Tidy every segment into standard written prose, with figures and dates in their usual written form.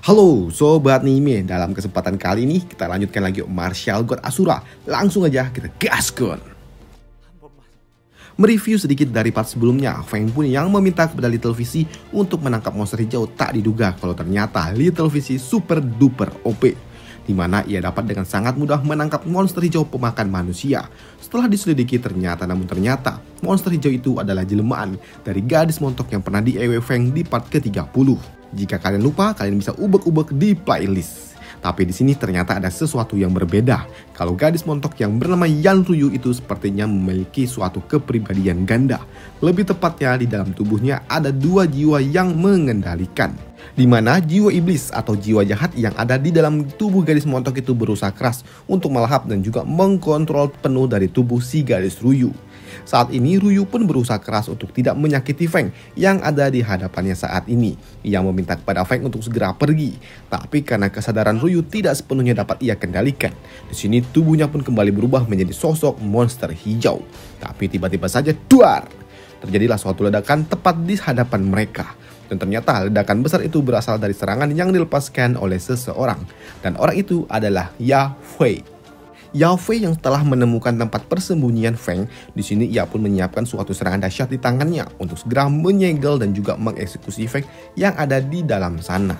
Halo Sobat Nime, dalam kesempatan kali ini kita lanjutkan lagi Martial God Asura. Langsung aja kita gaskan. Mereview sedikit dari part sebelumnya, Feng pun yang meminta kepada Little Visi untuk menangkap monster hijau tak diduga kalau ternyata Little Visi super duper OP. Dimana ia dapat dengan sangat mudah menangkap monster hijau pemakan manusia. Setelah diselidiki ternyata monster hijau itu adalah jelmaan dari gadis montok yang pernah di-EW Feng di part ke-30. Jika kalian lupa, kalian bisa ubek-ubek di playlist. Tapi di sini ternyata ada sesuatu yang berbeda. Kalau gadis montok yang bernama Yan Ryu itu sepertinya memiliki suatu kepribadian ganda. Lebih tepatnya di dalam tubuhnya ada dua jiwa yang mengendalikan. Di mana jiwa iblis atau jiwa jahat yang ada di dalam tubuh gadis montok itu berusaha keras untuk melahap dan juga mengkontrol penuh dari tubuh si gadis Ryu. Saat ini Ryu pun berusaha keras untuk tidak menyakiti Feng yang ada di hadapannya saat ini. Ia meminta kepada Feng untuk segera pergi, tapi karena kesadaran Ryu tidak sepenuhnya dapat ia kendalikan, di sini tubuhnya pun kembali berubah menjadi sosok monster hijau. Tapi tiba-tiba saja duar, terjadilah suatu ledakan tepat di hadapan mereka. Dan ternyata ledakan besar itu berasal dari serangan yang dilepaskan oleh seseorang, dan orang itu adalah Yao Fei. Yao Fei yang telah menemukan tempat persembunyian Feng, di sini ia pun menyiapkan suatu serangan dahsyat di tangannya untuk segera menyegel dan juga mengeksekusi Feng yang ada di dalam sana.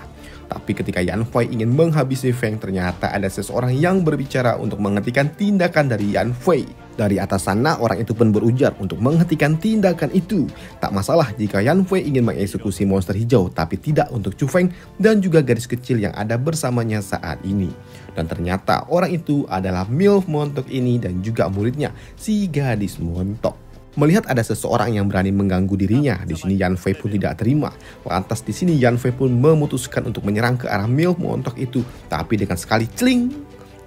Tapi ketika Yan Fei ingin menghabisi Feng, ternyata ada seseorang yang berbicara untuk menghentikan tindakan dari Yan Fei. Dari atas sana orang itu pun berujar untuk menghentikan tindakan itu. Tak masalah jika Yan Fei ingin mengeksekusi monster hijau, tapi tidak untuk Chu Feng dan juga gadis kecil yang ada bersamanya saat ini. Dan ternyata orang itu adalah MILF montok ini dan juga muridnya, si gadis montok. Melihat ada seseorang yang berani mengganggu dirinya, di sini Yan Fei pun tidak terima. Lantas di sini Yan Fei pun memutuskan untuk menyerang ke arah MILF montok itu, tapi dengan sekali celing,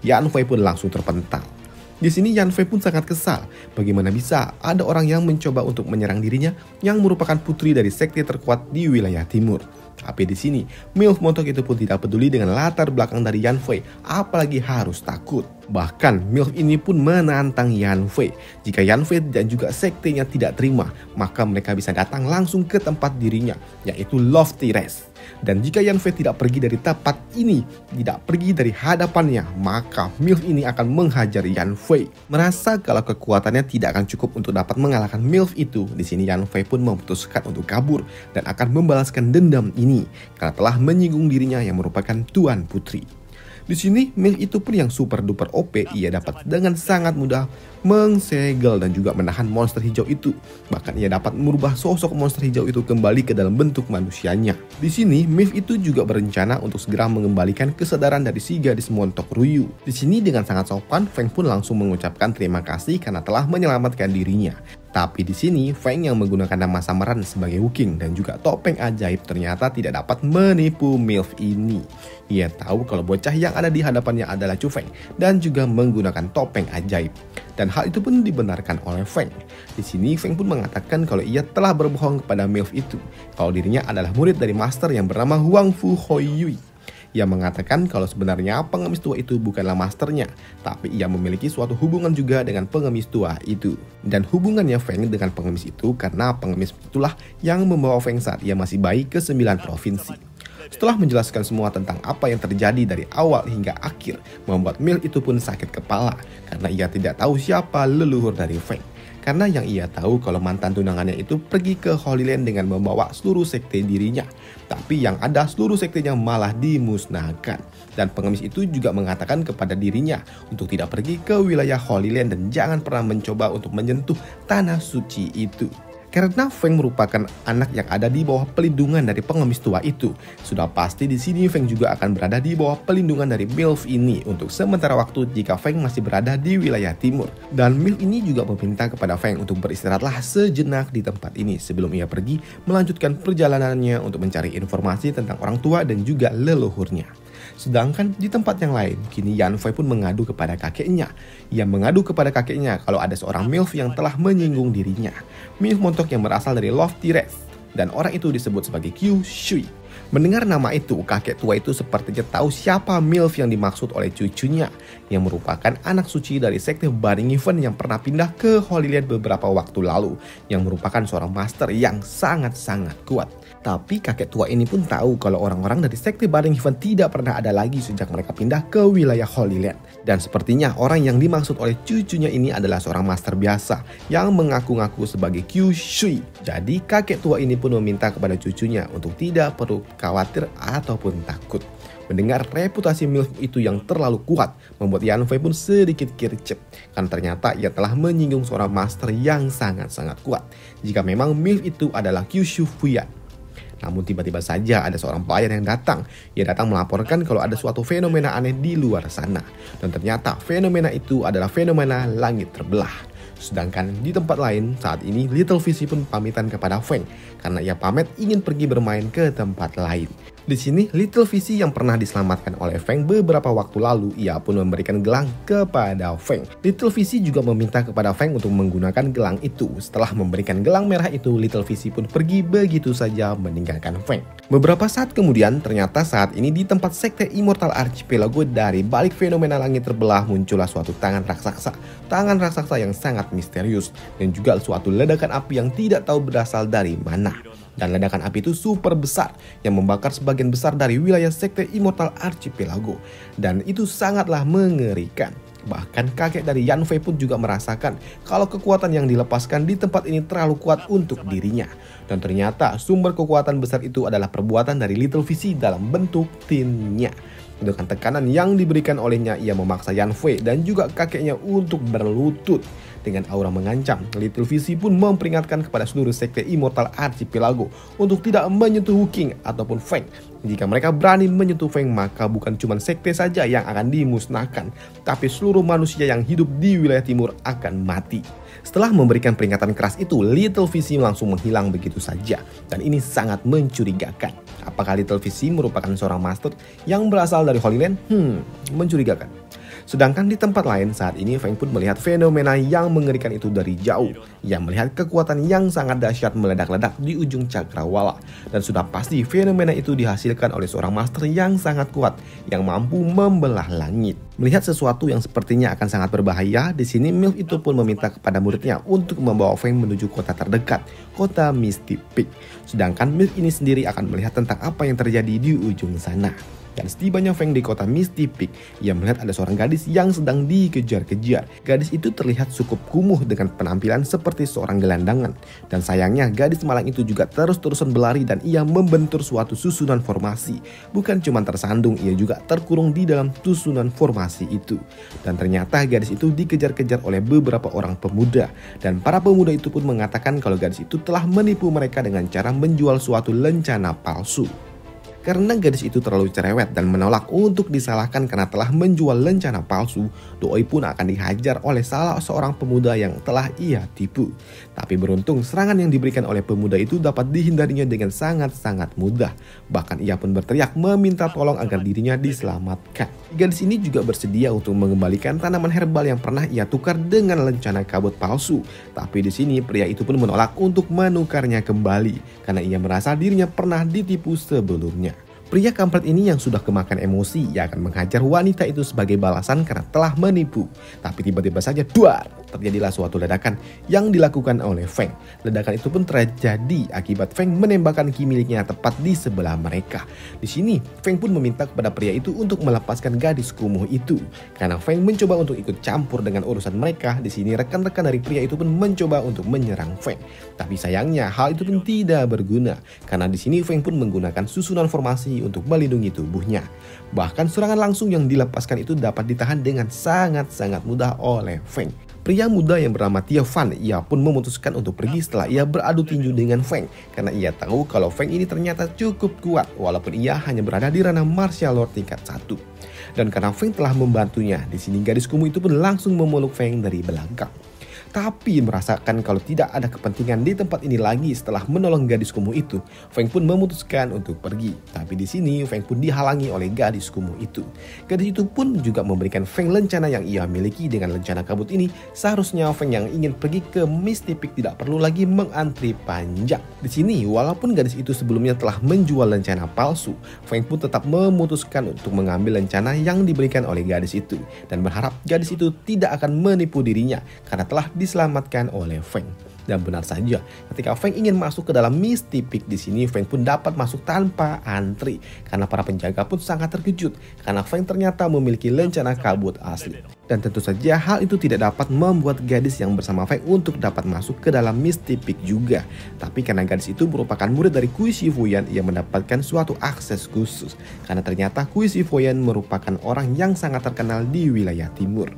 Yan Fei pun langsung terpental. Di sini Yan Fei pun sangat kesal. Bagaimana bisa ada orang yang mencoba untuk menyerang dirinya yang merupakan putri dari sekte terkuat di wilayah timur. Tapi di sini MILF montok itu pun tidak peduli dengan latar belakang dari Yan Fei, apalagi harus takut. Bahkan MILF ini pun menantang Yan Fei. Jika Yan Fei dan juga sektenya tidak terima, maka mereka bisa datang langsung ke tempat dirinya, yaitu Lofty Rest. Dan jika Yan Fei tidak pergi dari tempat ini, tidak pergi dari hadapannya, maka MILF ini akan menghajar Yan Fei. Merasa kalau kekuatannya tidak akan cukup untuk dapat mengalahkan MILF itu, di sini Yan Fei pun memutuskan untuk kabur dan akan membalaskan dendam ini karena telah menyinggung dirinya yang merupakan tuan putri. Di sini MILF itu pun yang super duper OP, ia dapat dengan sangat mudah mengsegel dan juga menahan monster hijau itu. Bahkan ia dapat merubah sosok monster hijau itu kembali ke dalam bentuk manusianya. Di sini MILF itu juga berencana untuk segera mengembalikan kesadaran dari si gadis montok Ryu. Di sini dengan sangat sopan, Feng pun langsung mengucapkan terima kasih karena telah menyelamatkan dirinya. Tapi di sini Feng yang menggunakan nama samaran sebagai Wuking dan juga topeng ajaib ternyata tidak dapat menipu MILF ini. Ia tahu kalau bocah yang ada di hadapannya adalah Chu Feng dan juga menggunakan topeng ajaib. Dan hal itu pun dibenarkan oleh Feng. Di sini Feng pun mengatakan kalau ia telah berbohong kepada MILF itu, kalau dirinya adalah murid dari master yang bernama Huang Fu Hoi Yui. Ia mengatakan kalau sebenarnya pengemis tua itu bukanlah masternya, tapi ia memiliki suatu hubungan juga dengan pengemis tua itu. Dan hubungannya Feng dengan pengemis itu karena pengemis itulah yang membawa Feng saat ia masih bayi ke 9 provinsi. Setelah menjelaskan semua tentang apa yang terjadi dari awal hingga akhir, membuat MILF itu pun sakit kepala karena ia tidak tahu siapa leluhur dari Feng. Karena yang ia tahu kalau mantan tunangannya itu pergi ke Holy Land dengan membawa seluruh sekte dirinya. Tapi yang ada seluruh sektenya malah dimusnahkan. Dan pengemis itu juga mengatakan kepada dirinya untuk tidak pergi ke wilayah Holy Land dan jangan pernah mencoba untuk menyentuh tanah suci itu. Karena Feng merupakan anak yang ada di bawah pelindungan dari pengemis tua itu, sudah pasti di sini Feng juga akan berada di bawah pelindungan dari MILF ini untuk sementara waktu jika Feng masih berada di wilayah timur. Dan MILF ini juga meminta kepada Feng untuk beristirahatlah sejenak di tempat ini sebelum ia pergi melanjutkan perjalanannya untuk mencari informasi tentang orang tua dan juga leluhurnya. Sedangkan di tempat yang lain, kini Yan Fei pun mengadu kepada kakeknya. Ia mengadu kepada kakeknya kalau ada seorang MILF yang telah menyinggung dirinya. MILF montok yang berasal dari Lofty Rest, dan orang itu disebut sebagai Qiu Shui. Mendengar nama itu, kakek tua itu sepertinya tahu siapa MILF yang dimaksud oleh cucunya, yang merupakan anak suci dari sekte Burning Heaven yang pernah pindah ke Holy Land beberapa waktu lalu, yang merupakan seorang master yang sangat-sangat kuat. Tapi kakek tua ini pun tahu kalau orang-orang dari sekte Baring Heaven tidak pernah ada lagi sejak mereka pindah ke wilayah Holy Land. Dan sepertinya orang yang dimaksud oleh cucunya ini adalah seorang master biasa yang mengaku-ngaku sebagai Qiu Shui. Jadi kakek tua ini pun meminta kepada cucunya untuk tidak perlu khawatir ataupun takut. Mendengar reputasi MILF itu yang terlalu kuat membuat Yan Fei pun sedikit kircep, karena ternyata ia telah menyinggung seorang master yang sangat-sangat kuat jika memang MILF itu adalah Qiu Shu Fuyan. Namun tiba-tiba saja ada seorang pelayan yang datang. Ia datang melaporkan kalau ada suatu fenomena aneh di luar sana. Dan ternyata fenomena itu adalah fenomena langit terbelah. Sedangkan di tempat lain saat ini Little Visi pun pamitan kepada Feng karena ia pamit ingin pergi bermain ke tempat lain. Di sini Little Visi yang pernah diselamatkan oleh Feng beberapa waktu lalu, ia pun memberikan gelang kepada Feng. Little Visi juga meminta kepada Feng untuk menggunakan gelang itu. Setelah memberikan gelang merah itu, Little Visi pun pergi begitu saja meninggalkan Feng. Beberapa saat kemudian, ternyata saat ini di tempat sekte Immortal Archipelago dari balik fenomena langit terbelah muncullah suatu tangan raksasa. Tangan raksasa yang sangat misterius dan juga suatu ledakan api yang tidak tahu berasal dari mana. Dan ledakan api itu super besar yang membakar sebagian besar dari wilayah sekte Immortal Archipelago. Dan itu sangatlah mengerikan. Bahkan kakek dari Yan Fei pun juga merasakan kalau kekuatan yang dilepaskan di tempat ini terlalu kuat untuk dirinya. Dan ternyata sumber kekuatan besar itu adalah perbuatan dari Little Visi dalam bentuk tinnya. Dengan tekanan yang diberikan olehnya, ia memaksa Yan Fei dan juga kakeknya untuk berlutut. Dengan aura mengancam, Little Visi pun memperingatkan kepada seluruh sekte Immortal Archipelago untuk tidak menyentuh Wu King ataupun Feng. Jika mereka berani menyentuh Feng, maka bukan cuma sekte saja yang akan dimusnahkan, tapi seluruh manusia yang hidup di wilayah timur akan mati. Setelah memberikan peringatan keras itu, Little Visi langsung menghilang begitu saja. Dan ini sangat mencurigakan. Apakah Little Visi merupakan seorang master yang berasal dari Holy Land? Mencurigakan. Sedangkan di tempat lain saat ini Feng pun melihat fenomena yang mengerikan itu dari jauh. Ia melihat kekuatan yang sangat dahsyat meledak-ledak di ujung cakrawala. Dan sudah pasti fenomena itu dihasilkan oleh seorang master yang sangat kuat yang mampu membelah langit. Melihat sesuatu yang sepertinya akan sangat berbahaya, di sini MILF itu pun meminta kepada muridnya untuk membawa Feng menuju kota terdekat, kota Misty Peak. Sedangkan MILF ini sendiri akan melihat tentang apa yang terjadi di ujung sana. Dan setibanya Feng di kota Misty Peak, ia melihat ada seorang gadis yang sedang dikejar-kejar. Gadis itu terlihat cukup kumuh dengan penampilan seperti seorang gelandangan. Dan sayangnya gadis malang itu juga terus-terusan berlari dan ia membentur suatu susunan formasi. Bukan cuma tersandung, ia juga terkurung di dalam susunan formasi itu. Dan ternyata gadis itu dikejar-kejar oleh beberapa orang pemuda. Dan para pemuda itu pun mengatakan kalau gadis itu telah menipu mereka dengan cara menjual suatu lencana palsu. Karena gadis itu terlalu cerewet dan menolak untuk disalahkan karena telah menjual lencana palsu, Doi pun akan dihajar oleh salah seorang pemuda yang telah ia tipu. Tapi beruntung serangan yang diberikan oleh pemuda itu dapat dihindarinya dengan sangat-sangat mudah. Bahkan ia pun berteriak meminta tolong agar dirinya diselamatkan. Gadis ini juga bersedia untuk mengembalikan tanaman herbal yang pernah ia tukar dengan lencana kabut palsu. Tapi di sini pria itu pun menolak untuk menukarnya kembali karena ia merasa dirinya pernah ditipu sebelumnya. Pria kampret ini yang sudah kemakan emosi, ia akan menghajar wanita itu sebagai balasan karena telah menipu. Tapi tiba-tiba saja duar, terjadilah suatu ledakan yang dilakukan oleh Feng. Ledakan itu pun terjadi akibat Feng menembakkan ki miliknya tepat di sebelah mereka. Di sini Feng pun meminta kepada pria itu untuk melepaskan gadis kumuh itu. Karena Feng mencoba untuk ikut campur dengan urusan mereka, di sini rekan-rekan dari pria itu pun mencoba untuk menyerang Feng. Tapi sayangnya hal itu pun tidak berguna karena di sini Feng pun menggunakan susunan formasi untuk melindungi tubuhnya. Bahkan serangan langsung yang dilepaskan itu dapat ditahan dengan sangat-sangat mudah oleh Feng. Pria muda yang bernama Tia Fan, ia pun memutuskan untuk pergi setelah ia beradu tinju dengan Feng. Karena ia tahu kalau Feng ini ternyata cukup kuat walaupun ia hanya berada di ranah martial law tingkat 1. Dan karena Feng telah membantunya, di sini gadis kumuh itu pun langsung memeluk Feng dari belakang. Tapi merasakan kalau tidak ada kepentingan di tempat ini lagi setelah menolong gadis kumuh itu, Feng pun memutuskan untuk pergi. Tapi di sini Feng pun dihalangi oleh gadis kumuh itu. Gadis itu pun juga memberikan Feng lencana yang ia miliki. Dengan lencana kabut ini, seharusnya Feng yang ingin pergi ke Misty Peak tidak perlu lagi mengantri panjang. Di sini, walaupun gadis itu sebelumnya telah menjual lencana palsu, Feng pun tetap memutuskan untuk mengambil lencana yang diberikan oleh gadis itu dan berharap gadis itu tidak akan menipu dirinya karena telah diselamatkan oleh Feng. Dan benar saja, ketika Feng ingin masuk ke dalam Misty Peak di sini, Feng pun dapat masuk tanpa antri. Karena para penjaga pun sangat terkejut, karena Feng ternyata memiliki lencana kabut asli. Dan tentu saja hal itu tidak dapat membuat gadis yang bersama Feng untuk dapat masuk ke dalam Misty Peak juga. Tapi karena gadis itu merupakan murid dari Kui Shifuyan, ia mendapatkan suatu akses khusus. Karena ternyata Kui Shifuyan merupakan orang yang sangat terkenal di wilayah timur.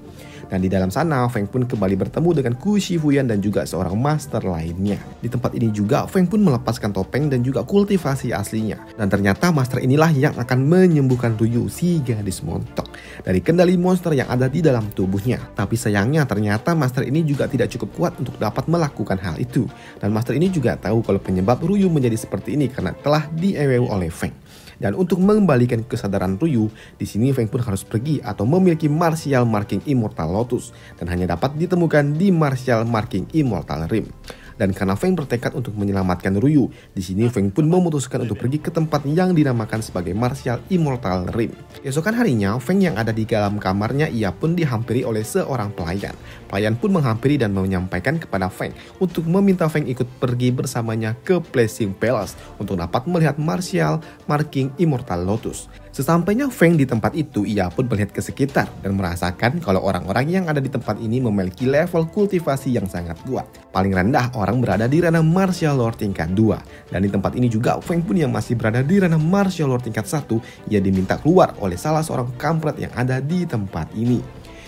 Dan di dalam sana, Feng pun kembali bertemu dengan Kui Shifuyan dan juga seorang master lainnya. Di tempat ini juga, Feng pun melepaskan topeng dan juga kultivasi aslinya. Dan ternyata master inilah yang akan menyembuhkan Ryu, si gadis montok, dari kendali monster yang ada di dalam tubuhnya. Tapi sayangnya ternyata master ini juga tidak cukup kuat untuk dapat melakukan hal itu. Dan master ini juga tahu kalau penyebab Ryu menjadi seperti ini karena telah diewew oleh Feng. Dan untuk mengembalikan kesadaran Ryu, di sini Feng pun harus pergi atau memiliki Martial Marking Immortal Lotus dan hanya dapat ditemukan di Martial Marking Immortal Rim. Dan karena Feng bertekad untuk menyelamatkan Ryu, di sini Feng pun memutuskan untuk pergi ke tempat yang dinamakan sebagai Martial Immortal Rim. Keesokan harinya, Feng yang ada di dalam kamarnya, ia pun dihampiri oleh seorang pelayan. Pelayan pun menghampiri dan menyampaikan kepada Feng untuk meminta Feng ikut pergi bersamanya ke Blessing Palace untuk dapat melihat Martial Marking Immortal Lotus. Sesampainya Feng di tempat itu, ia pun melihat ke sekitar dan merasakan kalau orang-orang yang ada di tempat ini memiliki level kultivasi yang sangat kuat. Paling rendah orang berada di ranah Martial Lord tingkat 2. Dan di tempat ini juga Feng pun yang masih berada di ranah Martial Lord tingkat 1, ia diminta keluar oleh salah seorang kampret yang ada di tempat ini.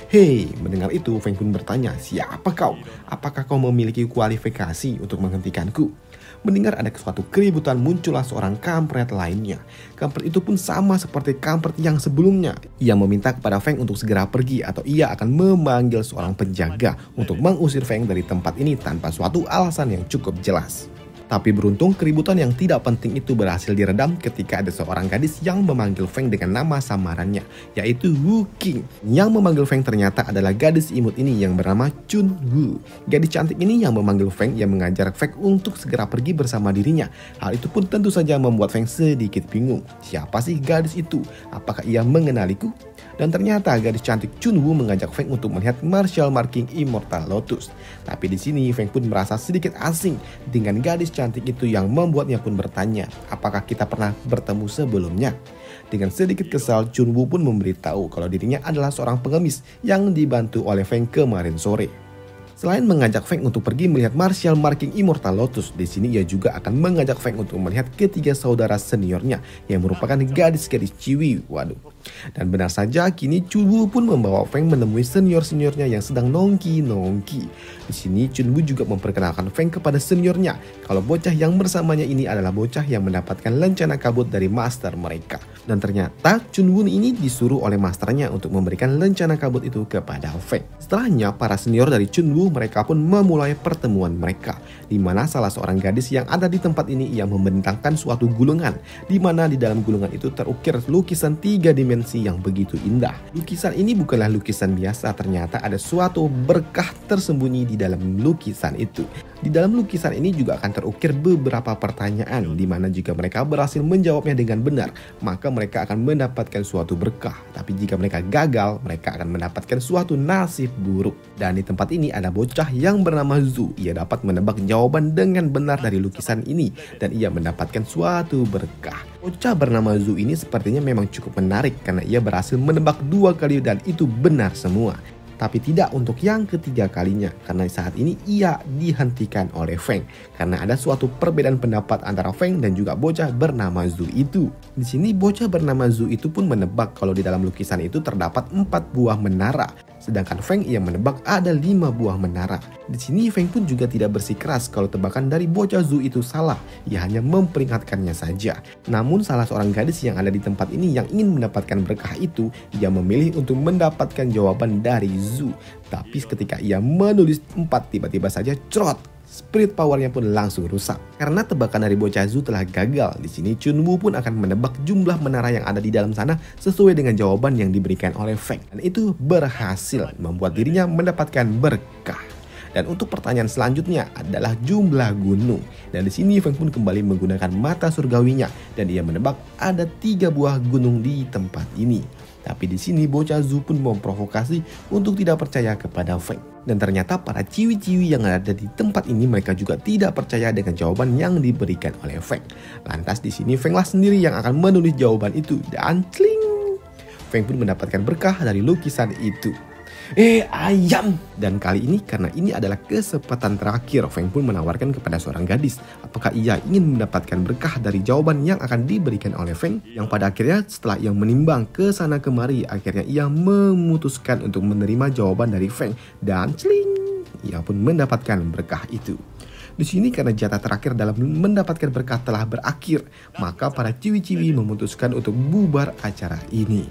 Hei, mendengar itu Feng pun bertanya, siapa kau? Apakah kau memiliki kualifikasi untuk menghentikanku? Mendengar ada suatu keributan, muncullah seorang kampret lainnya. Kampret itu pun sama seperti kampret yang sebelumnya. Ia meminta kepada Feng untuk segera pergi atau ia akan memanggil seorang penjaga untuk mengusir Feng dari tempat ini tanpa suatu alasan yang cukup jelas. Tapi beruntung keributan yang tidak penting itu berhasil diredam ketika ada seorang gadis yang memanggil Feng dengan nama samarannya, yaitu Wu Qing. Yang memanggil Feng ternyata adalah gadis imut ini yang bernama Chun Wu. Gadis cantik ini yang memanggil Feng yang mengajar Feng untuk segera pergi bersama dirinya. Hal itu pun tentu saja membuat Feng sedikit bingung. Siapa sih gadis itu? Apakah ia mengenaliku? Dan ternyata gadis cantik Chun Wu mengajak Feng untuk melihat Martial Marking Immortal Lotus. Tapi di sini Feng pun merasa sedikit asing dengan gadis cantik itu yang membuatnya pun bertanya, apakah kita pernah bertemu sebelumnya? Dengan sedikit kesal, Chun Wu pun memberitahu kalau dirinya adalah seorang pengemis yang dibantu oleh Feng kemarin sore. Selain mengajak Feng untuk pergi melihat Martial Marking Immortal Lotus, di sini ia juga akan mengajak Feng untuk melihat ketiga saudara seniornya yang merupakan gadis-gadis ciwi. Waduh. Dan benar saja kini Chun Wu pun membawa Feng menemui senior-seniornya yang sedang nongki-nongki. Di sini Chun Wu juga memperkenalkan Feng kepada seniornya kalau bocah yang bersamanya ini adalah bocah yang mendapatkan lencana kabut dari master mereka. Dan ternyata Chun Wu ini disuruh oleh masternya untuk memberikan lencana kabut itu kepada Feng. Setelahnya para senior dari Chun Wu mereka pun memulai pertemuan mereka, di mana salah seorang gadis yang ada di tempat ini ia membentangkan suatu gulungan, di mana di dalam gulungan itu terukir lukisan 3 dimensi yang begitu indah. Lukisan ini bukanlah lukisan biasa, ternyata ada suatu berkah tersembunyi di dalam lukisan itu. Di dalam lukisan ini juga akan terukir beberapa pertanyaan, di mana jika mereka berhasil menjawabnya dengan benar, maka mereka akan mendapatkan suatu berkah. Tapi jika mereka gagal, mereka akan mendapatkan suatu nasib buruk. Dan di tempat ini ada bocah yang bernama Zhu. Ia dapat menebak jawaban dengan benar dari lukisan ini dan ia mendapatkan suatu berkah. Bocah bernama Zhu ini sepertinya memang cukup menarik karena ia berhasil menebak 2 kali dan itu benar semua. Tapi tidak untuk yang ketiga kalinya, karena saat ini ia dihentikan oleh Feng karena ada suatu perbedaan pendapat antara Feng dan juga bocah bernama Zhu itu. Di sini bocah bernama Zhu itu pun menebak kalau di dalam lukisan itu terdapat 4 buah menara, sedangkan Feng ia menebak ada 5 buah menara. Di sini Feng pun juga tidak bersikeras kalau tebakan dari bocah Zhu itu salah, ia hanya memperingatkannya saja. Namun salah seorang gadis yang ada di tempat ini yang ingin mendapatkan berkah itu, ia memilih untuk mendapatkan jawaban dari Zhu. Tapi ketika ia menulis 4, tiba-tiba saja cerot, spirit powernya pun langsung rusak. Karena tebakan dari bocah Zhu telah gagal, di sini Chun Wu pun akan menebak jumlah menara yang ada di dalam sana sesuai dengan jawaban yang diberikan oleh Feng. Dan itu berhasil membuat dirinya mendapatkan berkah. Dan untuk pertanyaan selanjutnya adalah jumlah gunung. Dan di sini Feng pun kembali menggunakan mata surgawinya dan ia menebak ada 3 buah gunung di tempat ini. Tapi di sini bocah Zhu pun memprovokasi untuk tidak percaya kepada Feng. Dan ternyata para ciwi-ciwi yang ada di tempat ini mereka juga tidak percaya dengan jawaban yang diberikan oleh Feng. Lantas di sini Feng lah sendiri yang akan menulis jawaban itu dan cling, Feng pun mendapatkan berkah dari lukisan itu. Ayam! Dan kali ini karena ini adalah kesempatan terakhir, Feng pun menawarkan kepada seorang gadis apakah ia ingin mendapatkan berkah dari jawaban yang akan diberikan oleh Feng. Yang pada akhirnya setelah ia menimbang ke sana kemari, akhirnya ia memutuskan untuk menerima jawaban dari Feng dan celing, ia pun mendapatkan berkah itu. Di sini karena jatah terakhir dalam mendapatkan berkah telah berakhir, maka para ciwi-ciwi memutuskan untuk bubar acara ini.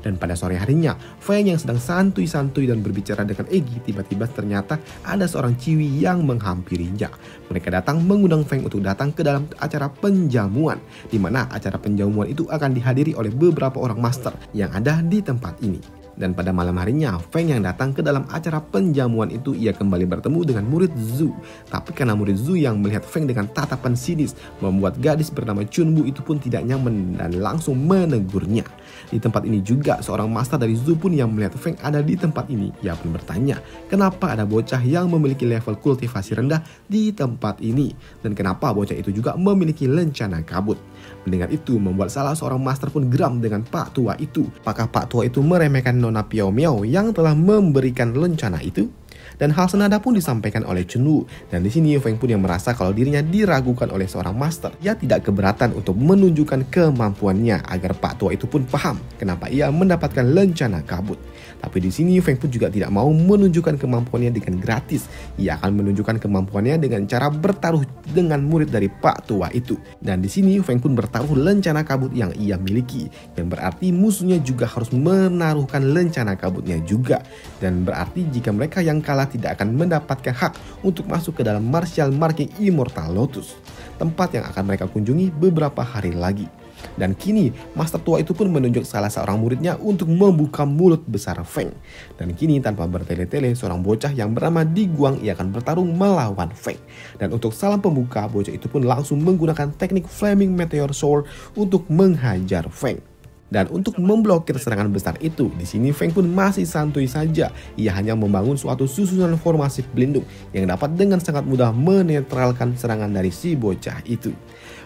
Dan pada sore harinya, Feng yang sedang santuy-santuy dan berbicara dengan Egi, tiba-tiba ternyata ada seorang ciwi yang menghampirinya. Mereka datang mengundang Feng untuk datang ke dalam acara penjamuan, di mana acara penjamuan itu akan dihadiri oleh beberapa orang master yang ada di tempat ini. Dan pada malam harinya, Feng yang datang ke dalam acara penjamuan itu, ia kembali bertemu dengan murid Zhu. Tapi karena murid Zhu yang melihat Feng dengan tatapan sinis, membuat gadis bernama Chunbu itu pun tidak nyaman dan langsung menegurnya. Di tempat ini juga, seorang master dari Zhu pun yang melihat Feng ada di tempat ini, ia pun bertanya, kenapa ada bocah yang memiliki level kultivasi rendah di tempat ini? Dan kenapa bocah itu juga memiliki lencana kabut? Mendengar itu membuat salah seorang master pun geram dengan Pak Tua itu. Apakah Pak Tua itu meremehkan Nona Piao Miao yang telah memberikan lencana itu? Dan hal senada pun disampaikan oleh Chunwu. Dan di sini Feng pun yang merasa kalau dirinya diragukan oleh seorang master. Ia tidak keberatan untuk menunjukkan kemampuannya agar Pak Tua itu pun paham kenapa ia mendapatkan lencana kabut. Tapi di sini Feng pun juga tidak mau menunjukkan kemampuannya dengan gratis. Ia akan menunjukkan kemampuannya dengan cara bertaruh dengan murid dari Pak Tua itu. Dan di sini Feng pun bertaruh lencana kabut yang ia miliki, yang berarti musuhnya juga harus menaruhkan lencana kabutnya juga. Dan berarti jika mereka yang kalah tidak akan mendapatkan hak untuk masuk ke dalam Martial Marking Immortal Lotus, tempat yang akan mereka kunjungi beberapa hari lagi. Dan kini master tua itu pun menunjuk salah seorang muridnya untuk membuka mulut besar Feng. Dan kini tanpa bertele-tele, seorang bocah yang bernama Di Guang ia akan bertarung melawan Feng. Dan untuk salam pembuka, bocah itu pun langsung menggunakan teknik Flaming Meteor Sword untuk menghajar Feng. Dan untuk memblokir serangan besar itu, di sini Feng pun masih santuy saja. Ia hanya membangun suatu susunan formasi pelindung yang dapat dengan sangat mudah menetralkan serangan dari si bocah itu.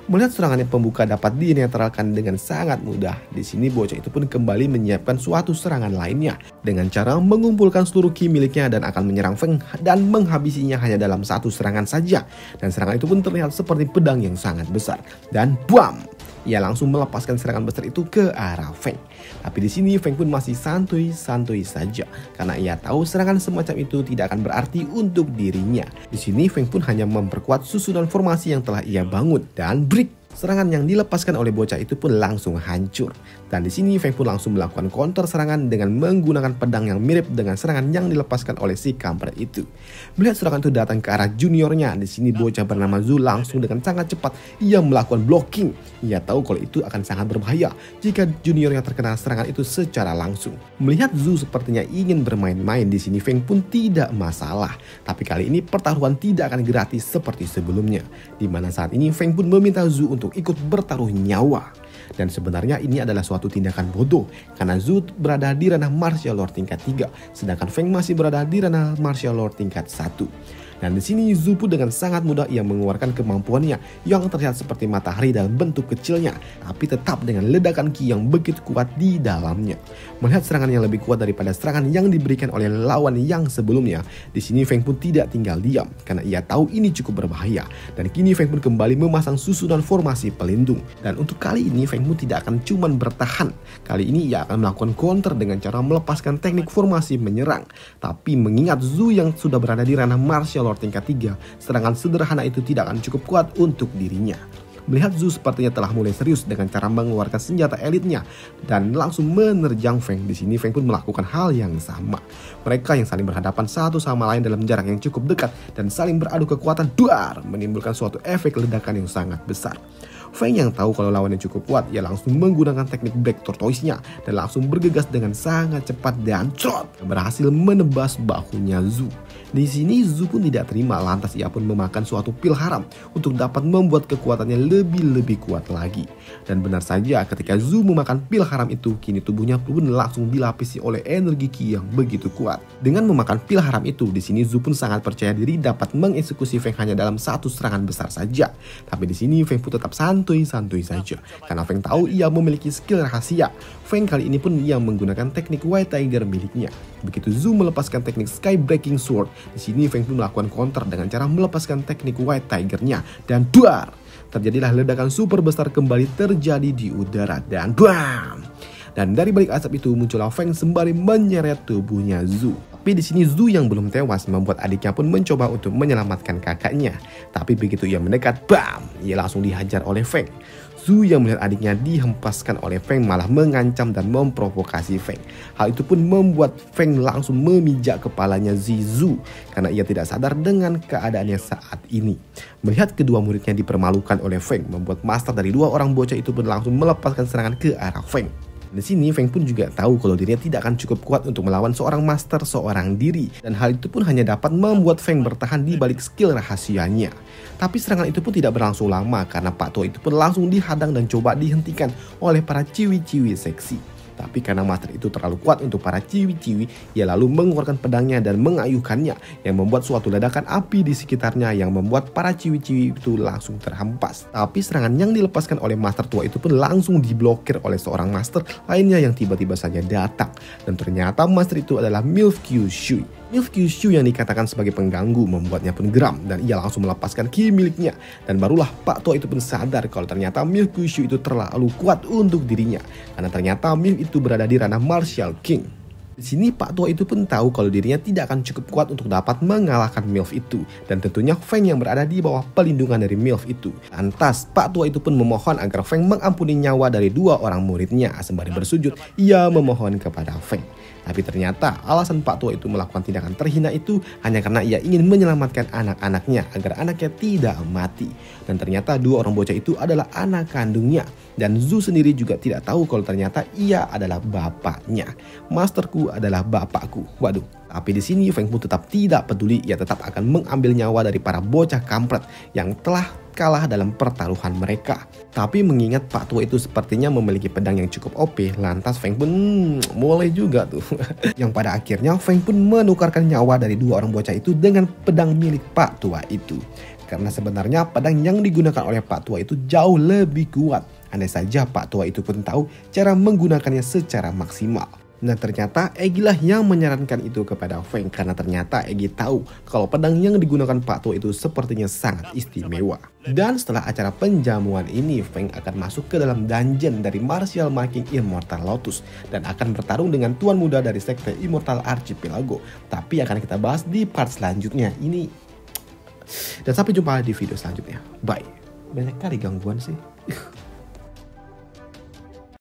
Melihat serangannya pembuka dapat dinetralkan dengan sangat mudah, di sini bocah itu pun kembali menyiapkan suatu serangan lainnya dengan cara mengumpulkan seluruh ki miliknya dan akan menyerang Feng dan menghabisinya hanya dalam satu serangan saja. Dan serangan itu pun terlihat seperti pedang yang sangat besar. Dan bam! Ia langsung melepaskan serangan besar itu ke arah Feng. Tapi di sini Feng pun masih santuy-santuy saja karena ia tahu serangan semacam itu tidak akan berarti untuk dirinya. Di sini Feng pun hanya memperkuat susunan formasi yang telah ia bangun dan break. Serangan yang dilepaskan oleh bocah itu pun langsung hancur. Dan di sini Feng pun langsung melakukan counter serangan dengan menggunakan pedang yang mirip dengan serangan yang dilepaskan oleh si kampret itu. Melihat serangan itu datang ke arah juniornya, di sini bocah bernama Zhu langsung dengan sangat cepat ia melakukan blocking. Ia tahu kalau itu akan sangat berbahaya jika juniornya terkena serangan itu secara langsung. Melihat Zhu sepertinya ingin bermain-main, di sini Feng pun tidak masalah. Tapi kali ini pertaruhan tidak akan gratis seperti sebelumnya, di mana saat ini Feng pun meminta Zhu untuk ikut bertaruh nyawa. Dan sebenarnya ini adalah suatu tindakan bodoh karena Zhu berada di ranah martial lord tingkat 3 sedangkan Feng masih berada di ranah martial lord tingkat 1. Dan di sini Zhu pun dengan sangat mudah ia mengeluarkan kemampuannya yang terlihat seperti matahari dalam bentuk kecilnya, tapi tetap dengan ledakan ki yang begitu kuat di dalamnya. Melihat serangan yang lebih kuat daripada serangan yang diberikan oleh lawan yang sebelumnya, di sini Feng pun tidak tinggal diam karena ia tahu ini cukup berbahaya. Dan kini Feng pun kembali memasang susunan formasi pelindung. Dan untuk kali ini Feng pun tidak akan cuma bertahan. Kali ini ia akan melakukan counter dengan cara melepaskan teknik formasi menyerang. Tapi mengingat Zhu yang sudah berada di ranah martial lord tingkat 3, serangan sederhana itu tidak akan cukup kuat untuk dirinya. Melihat Zhu sepertinya telah mulai serius dengan cara mengeluarkan senjata elitnya dan langsung menerjang Feng, di sini Feng pun melakukan hal yang sama. Mereka yang saling berhadapan satu sama lain dalam jarak yang cukup dekat dan saling beradu kekuatan duar menimbulkan suatu efek ledakan yang sangat besar. Feng yang tahu kalau lawannya cukup kuat, ia langsung menggunakan teknik Black Tortoise-nya dan langsung bergegas dengan sangat cepat dan trot berhasil menebas bahunya Zhu. Di sini Zhu pun tidak terima, lantas ia pun memakan suatu pil haram untuk dapat membuat kekuatannya lebih kuat lagi. Dan benar saja, ketika Zhu memakan pil haram itu, kini tubuhnya pun langsung dilapisi oleh energi Qi yang begitu kuat. Dengan memakan pil haram itu, di sini Zhu pun sangat percaya diri dapat mengeksekusi Feng hanya dalam satu serangan besar saja. Tapi di sini Feng pun tetap santuy-santuy saja, karena Feng tahu ia memiliki skill rahasia. Feng kali ini pun ia menggunakan teknik White Tiger miliknya. Begitu Zhu melepaskan teknik Sky Breaking Sword, di sini Feng pun melakukan counter dengan cara melepaskan teknik White Tiger-nya dan duar. Terjadilah ledakan super besar kembali terjadi di udara dan BAM! Dan dari balik asap itu muncullah Feng sembari menyeret tubuhnya Zhu. Tapi di sini Zhu yang belum tewas membuat adiknya pun mencoba untuk menyelamatkan kakaknya. Tapi begitu ia mendekat, BAM! Ia langsung dihajar oleh Feng. Zhu yang melihat adiknya dihempaskan oleh Feng malah mengancam dan memprovokasi Feng. Hal itu pun membuat Feng langsung memijak kepalanya Zhu karena ia tidak sadar dengan keadaannya saat ini. Melihat kedua muridnya dipermalukan oleh Feng membuat master dari dua orang bocah itu pun langsung melepaskan serangan ke arah Feng. Di sini Feng pun juga tahu kalau dirinya tidak akan cukup kuat untuk melawan seorang master seorang diri, dan hal itu pun hanya dapat membuat Feng bertahan di balik skill rahasianya. Tapi serangan itu pun tidak berlangsung lama karena Pak Tua itu pun langsung dihadang dan coba dihentikan oleh para ciwi-ciwi seksi. Tapi karena master itu terlalu kuat untuk para ciwi-ciwi, ia lalu mengeluarkan pedangnya dan mengayuhkannya yang membuat suatu ledakan api di sekitarnya yang membuat para ciwi-ciwi itu langsung terhempas. Tapi serangan yang dilepaskan oleh master tua itu pun langsung diblokir oleh seorang master lainnya yang tiba-tiba saja datang. Dan ternyata master itu adalah Milf Kyushui. Milf Kyushui yang dikatakan sebagai pengganggu membuatnya pun geram dan ia langsung melepaskan ki miliknya. Dan barulah Pak Tua itu pun sadar kalau ternyata Milf Kyushui itu terlalu kuat untuk dirinya. Karena ternyata Milf itu berada di ranah Martial King. Di sini Pak Tua itu pun tahu kalau dirinya tidak akan cukup kuat untuk dapat mengalahkan Milf itu. Dan tentunya Feng yang berada di bawah pelindungan dari Milf itu. Lantas Pak Tua itu pun memohon agar Feng mengampuni nyawa dari dua orang muridnya. Sembari bersujud, ia memohon kepada Feng. Tapi ternyata alasan Pak Tua itu melakukan tindakan terhina itu hanya karena ia ingin menyelamatkan anak-anaknya agar anaknya tidak mati. Dan ternyata dua orang bocah itu adalah anak kandungnya. Dan Zhu sendiri juga tidak tahu kalau ternyata ia adalah bapaknya. Masterku adalah bapakku. Waduh. Tapi di sini Feng pun tetap tidak peduli. Ia tetap akan mengambil nyawa dari para bocah kampret yang telah kalah dalam pertaruhan mereka. Tapi mengingat Pak Tua itu sepertinya memiliki pedang yang cukup OP, lantas Feng pun mulai juga tuh. Yang pada akhirnya Feng pun menukarkan nyawa dari dua orang bocah itu dengan pedang milik Pak Tua itu. Karena sebenarnya pedang yang digunakan oleh Pak Tua itu jauh lebih kuat. Andai saja Pak Tua itu pun tahu cara menggunakannya secara maksimal. Dan ternyata Egi lah yang menyarankan itu kepada Feng karena ternyata Egi tahu kalau pedang yang digunakan Pak Tua itu sepertinya sangat istimewa. Dan setelah acara penjamuan ini, Feng akan masuk ke dalam dungeon dari Martial King Immortal Lotus dan akan bertarung dengan tuan muda dari sekte Immortal Archipelago. Tapi akan kita bahas di part selanjutnya ini. Dan sampai jumpa di video selanjutnya. Bye. Banyak kali gangguan sih.